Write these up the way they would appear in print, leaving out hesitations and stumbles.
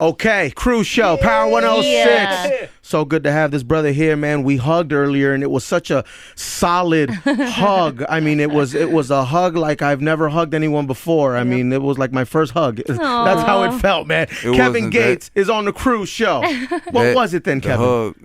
Okay, Cruise Show, Power 106. Yeah. So good to have this brother here, man. We hugged earlier, and it was such a solid hug. I mean, it was a hug like I've never hugged anyone before. I mean, it was like my first hug. That's how it felt, man. Kevin Gates is on the Cruise Show. What was it then, Kevin? The hug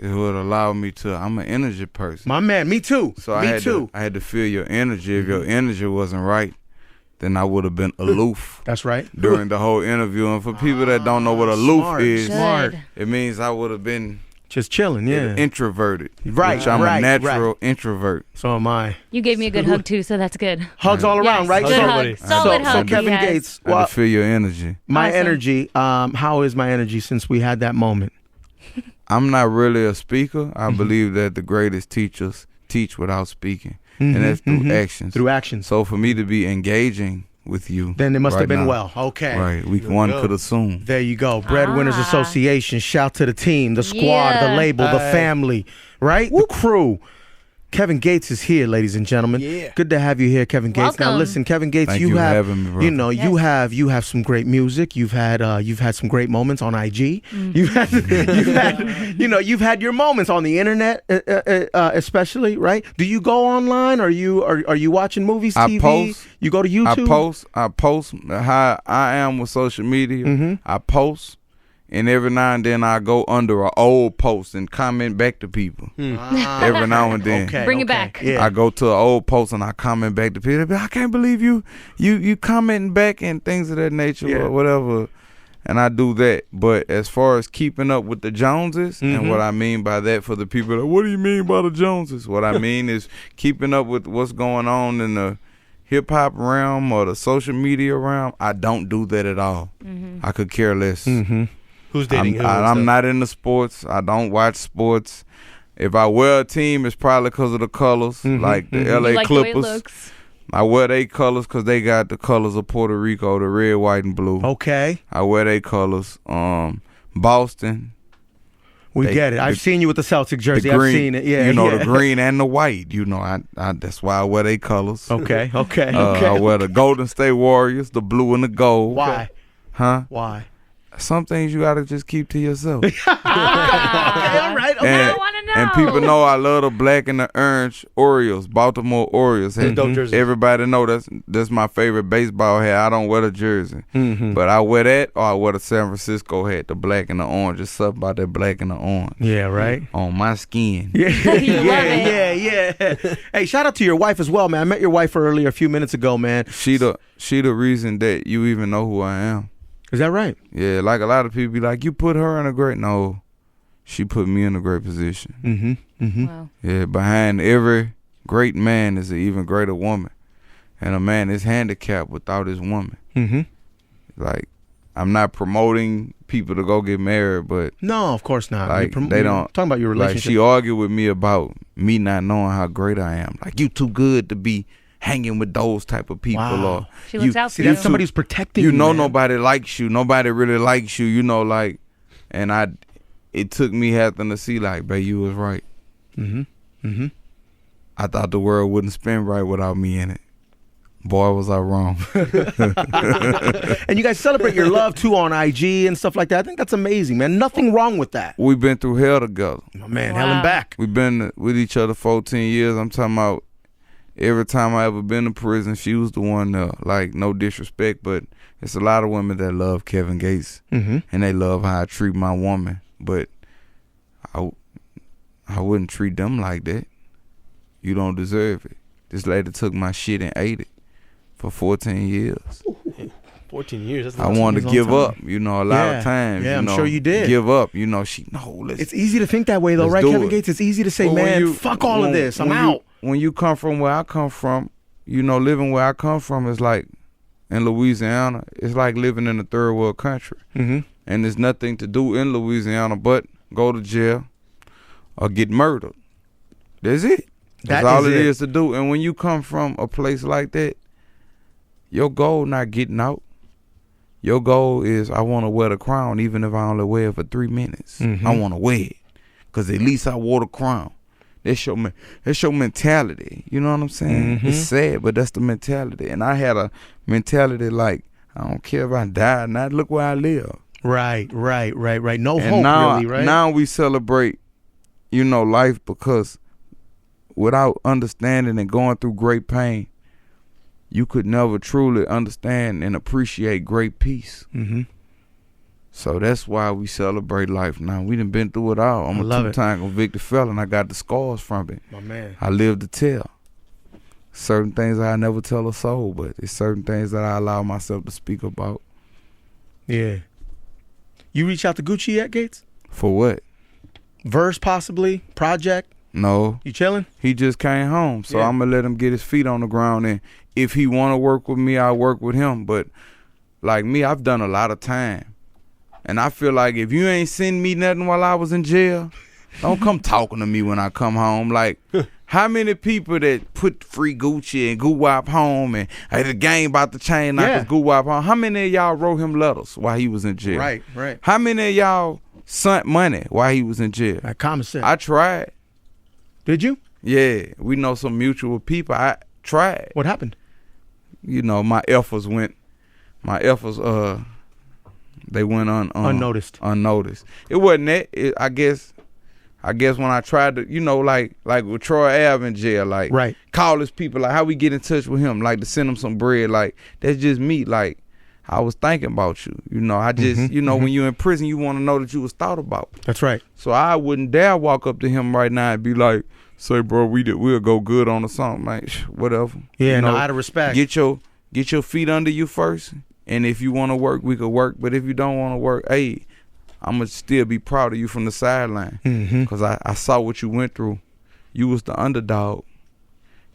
it would allow me to. I'm an energy person. My man, me too. So me I had to feel your energy. If your energy wasn't right, then I would have been aloof. That's right. During the whole interview. And for people that don't know what aloof is, Smart. it means I would have been just chilling, introverted. Right. Which I'm a natural introvert. So am I. You gave me a good hug too, so that's good. Hugs all around, Yes, right? good hug. Solid so hug. Kevin yes. Gates, I had to feel your energy. my Awesome. energy, how is my energy since we had that moment? I'm not really a speaker. I believe that the greatest teachers teach without speaking. And that's through actions. Through actions. So for me to be engaging with you, Then it must have right been now, well. Okay. Right. One could assume. There you go. Breadwinners Association. Shout to the team, the squad, the Yeah. label, the family, right? The crew. Kevin Gates is here, ladies and gentlemen. Yeah. Good to have you here, Kevin Gates. Now Welcome. listen, Kevin Gates, Thank you you for have having me, brother. you know, you have some great music. You've had some great moments on IG. You've had your moments on the internet, especially, right? Do you go online? Are you watching movies, I TV? post. You go to YouTube? I post how I am with social media. I post, and every now and then I go under an old post and comment back to people. Every now and then. Okay, Bring it okay. back. Yeah. I go to an old post and I comment back to people. They be, I can't believe you commenting back and things of that nature or whatever. And I do that. But as far as keeping up with the Joneses, and what I mean by that for the people that, what do you mean by the Joneses? What I mean is keeping up with what's going on in the hip hop realm or the social media realm. I don't do that at all. I could care less. Who's dating who? I'm not into sports. I don't watch sports. If I wear a team, it's probably because of the colors, like the LA You like the way it Clippers. looks. I wear their colors because they got the colors of Puerto Rico, the red, white, and blue. Okay. I wear their colors. Boston, We They- get it. I've the- seen you with the Celtic jersey. the green, I've seen it. Yeah. you know, yeah. the green and the white. You know, I that's why I wear their colors. Okay. Okay. I wear the Golden State Warriors, the blue and the gold. Why? Huh? Why? Some things you gotta just keep to yourself. Okay. All right. Okay. And, I wanna know. and people know I love the black and the orange Orioles, Baltimore Orioles. Hey, dope jerseys. everybody know that's my favorite baseball hat. I don't wear the jersey, but I wear that or I wear the San Francisco hat, the black and the orange. Just something about that black and the orange Yeah. Right. on my skin. Yeah. You love it. Yeah. Hey, shout out to your wife as well, man. I met your wife earlier a few minutes ago, man. She the reason that you even know who I am. Is that right? Yeah, like a lot of people be like, you put her in a great. No, she put me in a great position. Wow. Yeah, behind every great man is an even greater woman. And a man is handicapped without his woman. Like, I'm not promoting people to go get married, but No, of course not. like You're they don't talking about your like relationship. she argued with me about me not knowing how great I am. Like, you too good to be hanging with those type of people. Wow. Or She looks out See, for you. that's somebody who's protecting you. you know man. nobody likes you. Nobody really likes you, you know, like, and it took me having to see like, babe, you was right. I thought the world wouldn't spin right without me in it. Boy, was I wrong. And you guys celebrate your love too on IG and stuff like that. I think that's amazing, man. Nothing wrong with that. We've been through hell together. Oh, man, Wow. hell and back. We've been with each other 14 years. I'm talking about every time I ever been to prison, she was the one like, no disrespect, but it's a lot of women that love Kevin Gates and they love how I treat my woman. But I wouldn't treat them like that. You don't deserve it. This lady took my shit and ate it for 14 years. 14 years. That's I not wanted to long give time. up, you know, a lot Yeah. of times. Yeah, you I'm know, sure you did. Give up, you know, let's. It's easy to think that way, though, Let's right, do Kevin it. Gates? It's easy to say, Well, when man, you- fuck all of when- this. I'm when out. When you come from where I come from, you know, living where I come from is like in Louisiana. It's like living in a third world country, and there's nothing to do in Louisiana but go to jail or get murdered. That's it. That's That all is it it. is to do. And when you come from a place like that, your goal not getting out. Your goal is I want to wear the crown even if I only wear it for 3 minutes. I want to wear it because at least I wore the crown. That's your mentality. You know what I'm saying? It's sad, but that's the mentality. And I had a mentality like, I don't care if I die or not. Look where I live. Right. No And hope, now, really, right? now we celebrate, life, because without understanding and going through great pain, you could never truly understand and appreciate great peace. Mm-hmm. So that's why we celebrate life now. We done been through it all. I'm a two-time convicted felon. I got the scars from it. My man. I live to tell. Certain things I never tell a soul, but it's certain things that I allow myself to speak about. Yeah. You reach out to Gucci yet, Gates? For what? Verse, possibly? Project? No. You chilling? He just came home, so I'm going to let him get his feet on the ground, and if he want to work with me, I'll work with him. But like me, I've done a lot of time, and I feel like if you ain't send me nothing while I was in jail, don't come talking to me when I come home. Like, how many people that put free Gucci and Goo-Wop home and hey, the game about to change, not cause Goo-Wop home, how many of y'all wrote him letters while he was in jail? Right. How many of y'all sent money while he was in jail? Like common sense. I tried. Did you? Yeah, we know some mutual people. I tried. What happened? My efforts, they went unnoticed. Unnoticed. It wasn't that. I guess when I tried to, like with Troy Ave in jail, like call his people, like how we get in touch with him, like to send him some bread, like that's just me. Like I was thinking about you, I just, when you're in prison, you want to know that you was thought about. That's right. So I wouldn't dare walk up to him right now and be like, say, bro, we'll go good on or something, like whatever. Yeah, out of respect. Get your feet under you first, and if you want to work, we could work. But if you don't want to work, hey, I'm going to still be proud of you from the sideline. Because I saw what you went through. You was the underdog,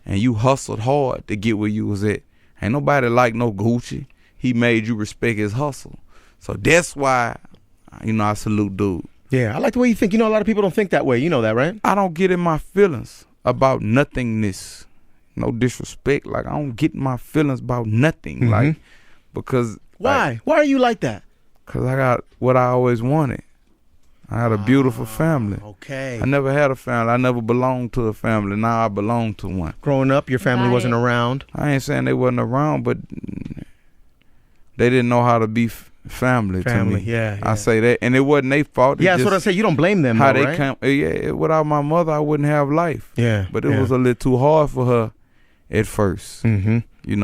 and you hustled hard to get where you was at. Ain't nobody like no Gucci. He made you respect his hustle. So that's why, I salute dude. Yeah, I like the way you think. A lot of people don't think that way. You know that, right? I don't get in my feelings about nothingness. No disrespect. Like, I don't get in my feelings about nothing. Like, because... Why? Like, why are you like that? Because I got what I always wanted. I had a beautiful family. Okay. I never had a family. I never belonged to a family. Now I belong to one. Growing up, your family wasn't around. I ain't saying they wasn't around, but they didn't know how to be family to me. Yeah. I say that, and it wasn't their fault. Yeah, that's what I say. You don't blame them. How though, they come? Yeah, without my mother, I wouldn't have life. Yeah, but it was a little too hard for her at first.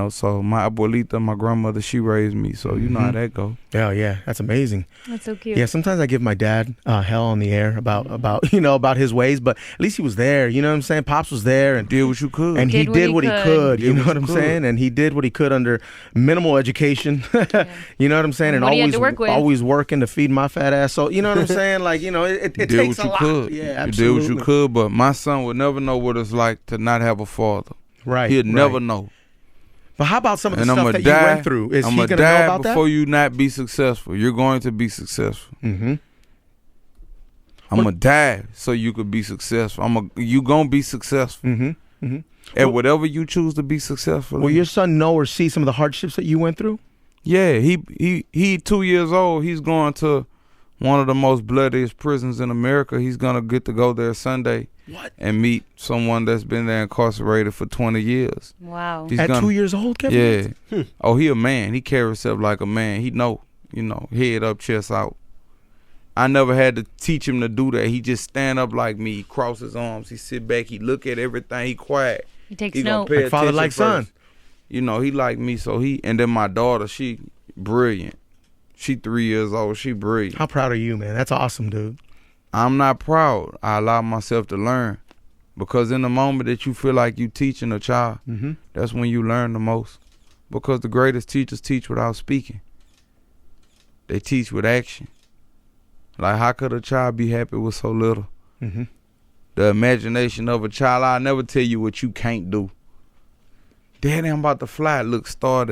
So my abuelita, my grandmother, she raised me. So you know how that go. Oh yeah, that's amazing. That's so cute. Yeah, sometimes I give my dad hell on the air about about his ways, but at least he was there. You know what I'm saying? Pops was there and did what you could, and he did what he could. You know what I'm saying? And he did what he could under minimal education. You know what I'm saying? And always working to feed my fat ass. So you know what I'm saying? Like it takes a lot. Could. Yeah, absolutely. You did what you could, but my son would never know what it's like to not have a father. Right. He'd never know. But how about some of the stuff that you went through? Is he going to know about that? Before you not be successful. You're going to be successful. I'm going to die so you could be successful. You going to be successful. And whatever you choose to be successful. Will your son know or see some of the hardships that you went through? Yeah. He 2 years old. He's going to one of the most bloodiest prisons in America. He's going to get to go there Sunday. What? And meet someone that's been there incarcerated for 20 years. Wow. At 2 years old, Kevin? Yeah. Oh, he a man. He carry himself like a man. He know, head up, chest out. I never had to teach him to do that. He just stand up like me. He cross his arms. He sit back. He look at everything. He quiet. He takes notes. Like father, like son. He like me. So and then my daughter, she brilliant. She 3 years old. She brilliant. How proud are you, man? That's awesome, dude. I'm not proud. I allow myself to learn, because in the moment that you feel like you teaching a child, that's when you learn the most. Because the greatest teachers teach without speaking. They teach with action. Like, how could a child be happy with so little? The imagination of a child. I'll never tell you what you can't do. Daddy, I'm about to fly. Look, start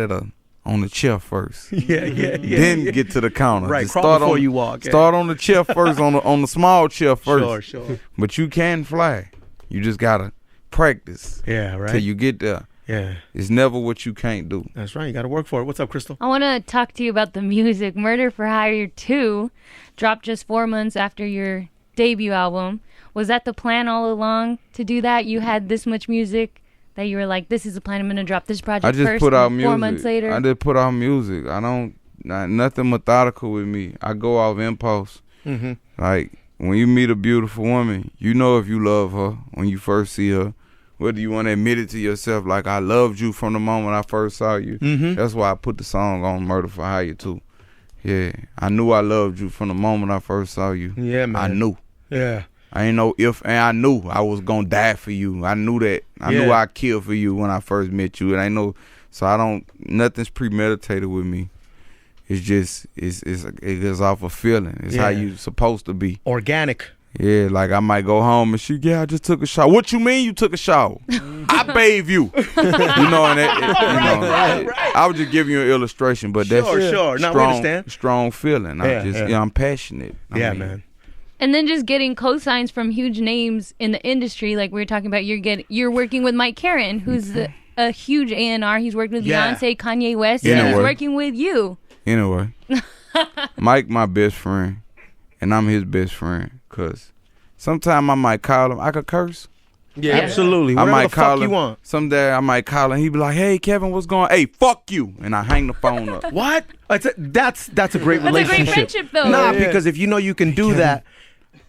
on the chair first. Yeah. Then get to the counter. Right, just crawl before you walk. Start on the chair first, on the small chair first. Sure. But you can fly. You just gotta practice. Yeah, right. Till you get there. Yeah. It's never what you can't do. That's right. You gotta work for it. What's up, Crystal? I want to talk to you about the music. Murder for Hire 2 dropped just 4 months after your debut album. Was that the plan all along to do that? You had this much music that you were like, this is the plan, I'm going to drop this project first, put out music. 4 months later? I just put out music. I don't nothing methodical with me. I go off impulse. Mm-hmm. Like, when you meet a beautiful woman, you know if you love her when you first see her. Whether you want to admit it to yourself, like, I loved you from the moment I first saw you. Mm-hmm. That's why I put the song on Murder for Hire, too. Yeah, I knew I loved you from the moment I first saw you. Yeah, man. I knew. Yeah. I ain't know if, and I knew I was going to die for you. I knew that. I knew I'd kill for you when I first met you. And I know, so nothing's premeditated with me. It's just, it goes off a feeling. It's how you supposed to be. Organic. Yeah, like I might go home and I just took a shower. What you mean you took a shower? I bathe you. And I was just giving you an illustration, but that's sure. Now we understand. Strong feeling. I'm passionate. I mean, man. And then just getting cosigns from huge names in the industry, like we were talking about. You're working with Mike Caren, who's a huge A&R. He's worked with Beyonce, Kanye West, and he's working with you. Anyway, Mike my best friend, and I'm his best friend. Cause sometimes I might call him. I could curse. Yeah, absolutely. Whatever I might the call fuck him. You want. Someday I might call him. He be like, "Hey, Kevin, what's going on? Hey, fuck you," and I hang the phone up. What? That's a great relationship. That's a great friendship, though. Nah, because if you know you can do that,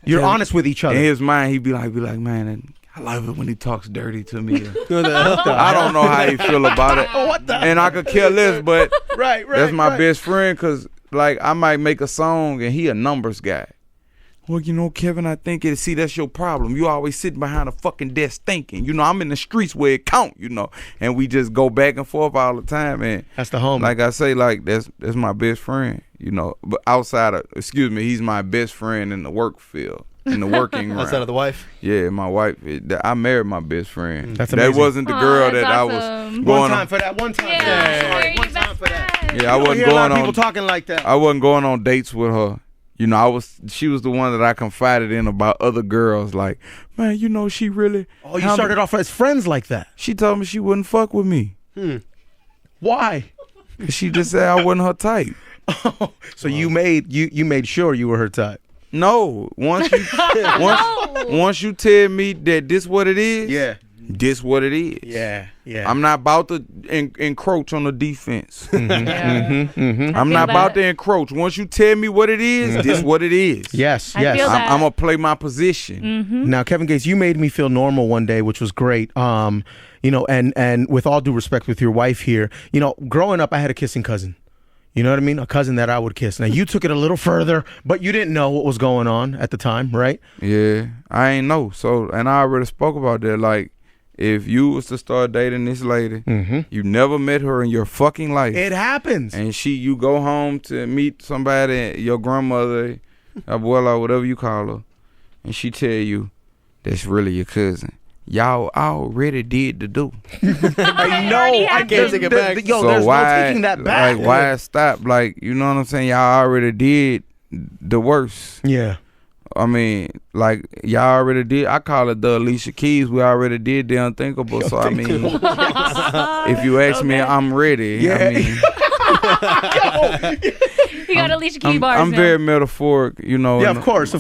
you're honest with each other. In his mind, he be like, man, I love it when he talks dirty to me. I don't know how he feel about it. What the? And I could care less, but right. That's my best friend, cause like I might make a song and he a numbers guy. Well, Kevin, I think that's your problem. You always sitting behind a fucking desk thinking. I'm in the streets where it count, and we just go back and forth all the time. And that's the homie. Like I say, like that's my best friend, but he's my best friend in the work field, in the working room. Outside of the wife? Yeah, my wife. I married my best friend. That's amazing. That wasn't the girl that awesome. I was going One time for that. One time. Yeah, Sorry. One time for that. Yeah, I wasn't hear a lot going of on. People talking like that. I wasn't going on dates with her. She was the one that I confided in about other girls. Like, man, she really. Oh, you started off as friends like that. She told me she wouldn't fuck with me. Why? She just said I wasn't her type. Oh, so you made sure you were her type. No, once you tell me that this what it is, this what it is. Yeah. I'm not about to encroach on the defense. Mm-hmm. I'm not about to encroach. Once you tell me what it is, this what it is. Yes. I feel that. I'm gonna play my position. Mm-hmm. Now, Kevin Gates, you made me feel normal one day, which was great. And with all due respect with your wife here, growing up, I had a kissing cousin. You know what I mean? A cousin that I would kiss. Now, you took it a little further, but you didn't know what was going on at the time, right? Yeah, I ain't know. So, and I already spoke about that. Like, if you was to start dating this lady, you never met her in your fucking life. It happens. And you go home to meet somebody, your grandmother, abuela, whatever you call her, and she tell you that's really your cousin. Y'all already did the do. I know. I can't take it back. There's no taking that back. Like, why stop? Like, you know what I'm saying? Y'all already did the worst. Yeah. I mean, like, y'all already did. I call it the Alicia Keys. We already did the unthinkable. So, I mean, if you ask me, I'm ready. Yeah. I mean, You got Alicia Keys bars. I'm very metaphoric, Yeah, of course.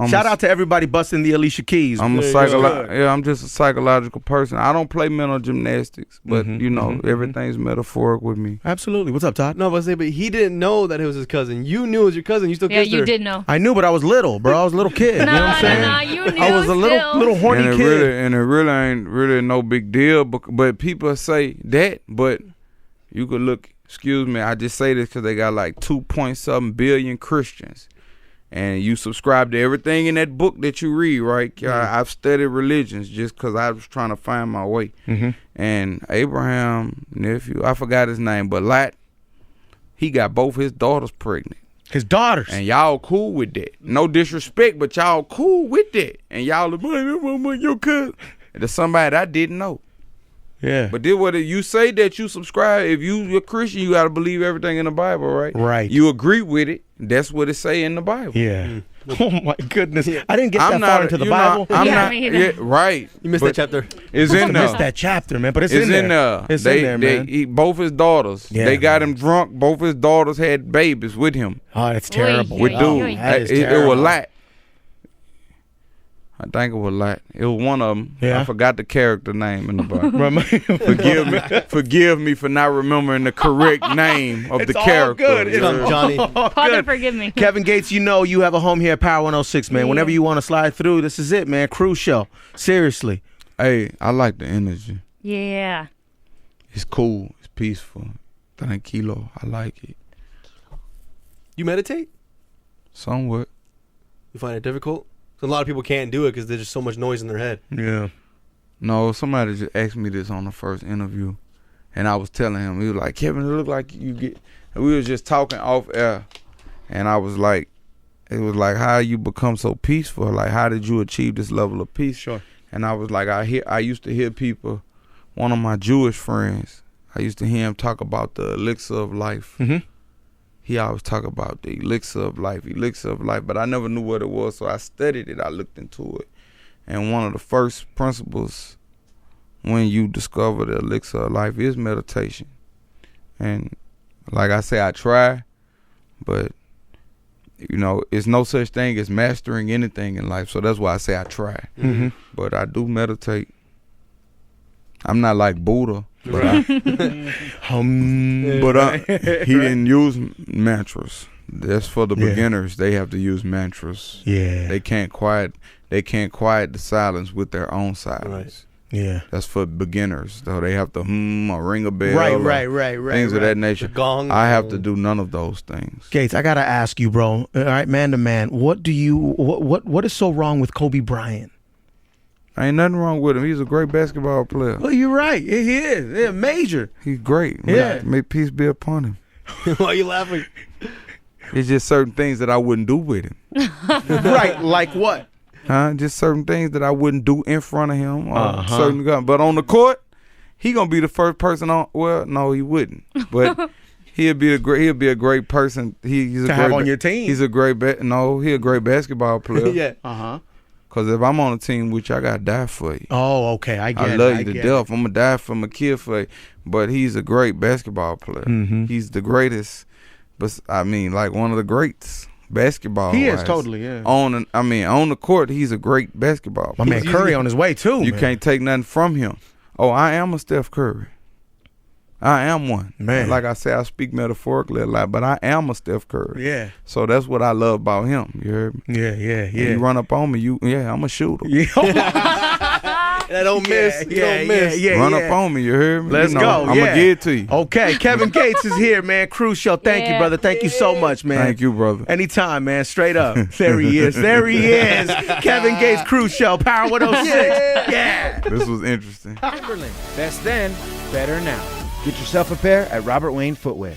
Shout out to everybody busting the Alicia Keys. I'm just a psychological person. I don't play mental gymnastics, but everything's metaphoric with me. Absolutely. What's up, Todd? No, but he didn't know that it was his cousin. You knew it was your cousin. You still kissed her. Yeah, you did know. I knew, but I was little, bro. I was a little kid. You know what I'm saying? Nah, you knew. I was a little horny kid. And it really ain't really no big deal. But people say that, but you could look. Excuse me, I just say this because they got like 2.7 billion Christians. And you subscribe to everything in that book that you read, right? I've studied religions just because I was trying to find my way. And Abraham, nephew, I forgot his name, but Lot, he got both his daughters pregnant. His daughters. And y'all cool with that. No disrespect, but y'all cool with that. And y'all like, man, your cousin. There's somebody I didn't know. Yeah. But then what you say that you subscribe, if you're a Christian, you got to believe everything in the Bible, right? Right. You agree with it. That's what it say in the Bible. Yeah. Oh, my goodness. I didn't get that far into the Bible. Right. You missed that chapter. It's in there. I missed that chapter, man, but it's in in there. It's in there, man. Both his daughters, they got him drunk. Both his daughters had babies with him. Oh, that's terrible. With dude. That is it was a lot. I think it was like it was one of them. Yeah. I forgot the character name in the bar. Forgive Forgive me for not remembering the correct name of the all character. good. It's Yeah. all Johnny. Father, forgive me. Kevin Gates, you know you have a home here at Power 106, man. Yeah. Whenever you want to slide through, this is it, man. Cruise show. Seriously. Hey, I like the energy. Yeah. It's cool. It's peaceful. Tranquilo. I like it. You meditate? Somewhat. You find it difficult? So a lot of people can't do it because there's just so much noise in their head. Yeah. No, somebody just asked me this on the first interview, and I was telling him, he was like, Kevin, it look like you get, and we was just talking off air, and I was like, it was like, how you become so peaceful? Like, how did you achieve this level of peace? Sure. And I was like, I used to hear people, one of my Jewish friends, I used to hear him talk about the elixir of life. Mm-hmm. He always talk about the elixir of life, but I never knew what it was, so I studied it, I looked into it. And one of the first principles when you discover the elixir of life is meditation. And like I say, I try, but you know, it's no such thing as mastering anything in life, so that's why I say I try. Mm-hmm. But I do meditate. I'm not like Buddha, but he didn't use mantras. That's for the beginners. They have to use mantras. Yeah. They can't quiet the silence with their own silence. Right. Yeah. That's for beginners. So they have to or ring a bell. Right. Things of that nature. The gong. I have to do none of those things. Gates, I gotta ask you, bro. All right, man to man. What is so wrong with Kobe Bryant? Ain't nothing wrong with him. He's a great basketball player. Well, you're right. He is. Yeah, major. He's great. Yeah. May peace be upon him. Why are you laughing? It's just certain things that I wouldn't do with him. Right. Like what? Just certain things that I wouldn't do in front of him. Or Uh-huh. certain guns. But on the court, he gonna be the first person on. Well, no, he wouldn't. But he'll be a great person. He's a To great have on your team. He's a great he a great basketball player. Yeah. Uh-huh. Cause if I'm on a team with you, I gotta die for you. Oh, okay. I get it. I love you to get death. I'm gonna die for my kid for you. But he's a great basketball player. Mhm. He's the greatest. But I mean, like one of the greats basketball. He is totally, yeah. On the court, he's a great basketball My player. man Curry on his way too. You man. can't take nothing from him. Oh, I am a Steph Curry. I am one. Man. Like I say, I speak metaphorically a lot, but I am a Steph Curry. Yeah. So that's what I love about him. You heard me? Yeah. You run up on me, I'm a shooter. Yeah. I don't miss. You don't miss. Run up on me, you heard me? Let's go. I'm going to give it to you. Okay, Kevin Gates is here, man. Cruise show. Thank you, Yeah. brother. Thank you so much, man. Thank you, brother. Anytime, man. Straight up. There he is. There he is. Kevin Gates Cruise Show, Power 106. Yeah. This was interesting. Timberland. Best then, better now. Get yourself a pair at Robert Wayne Footwear.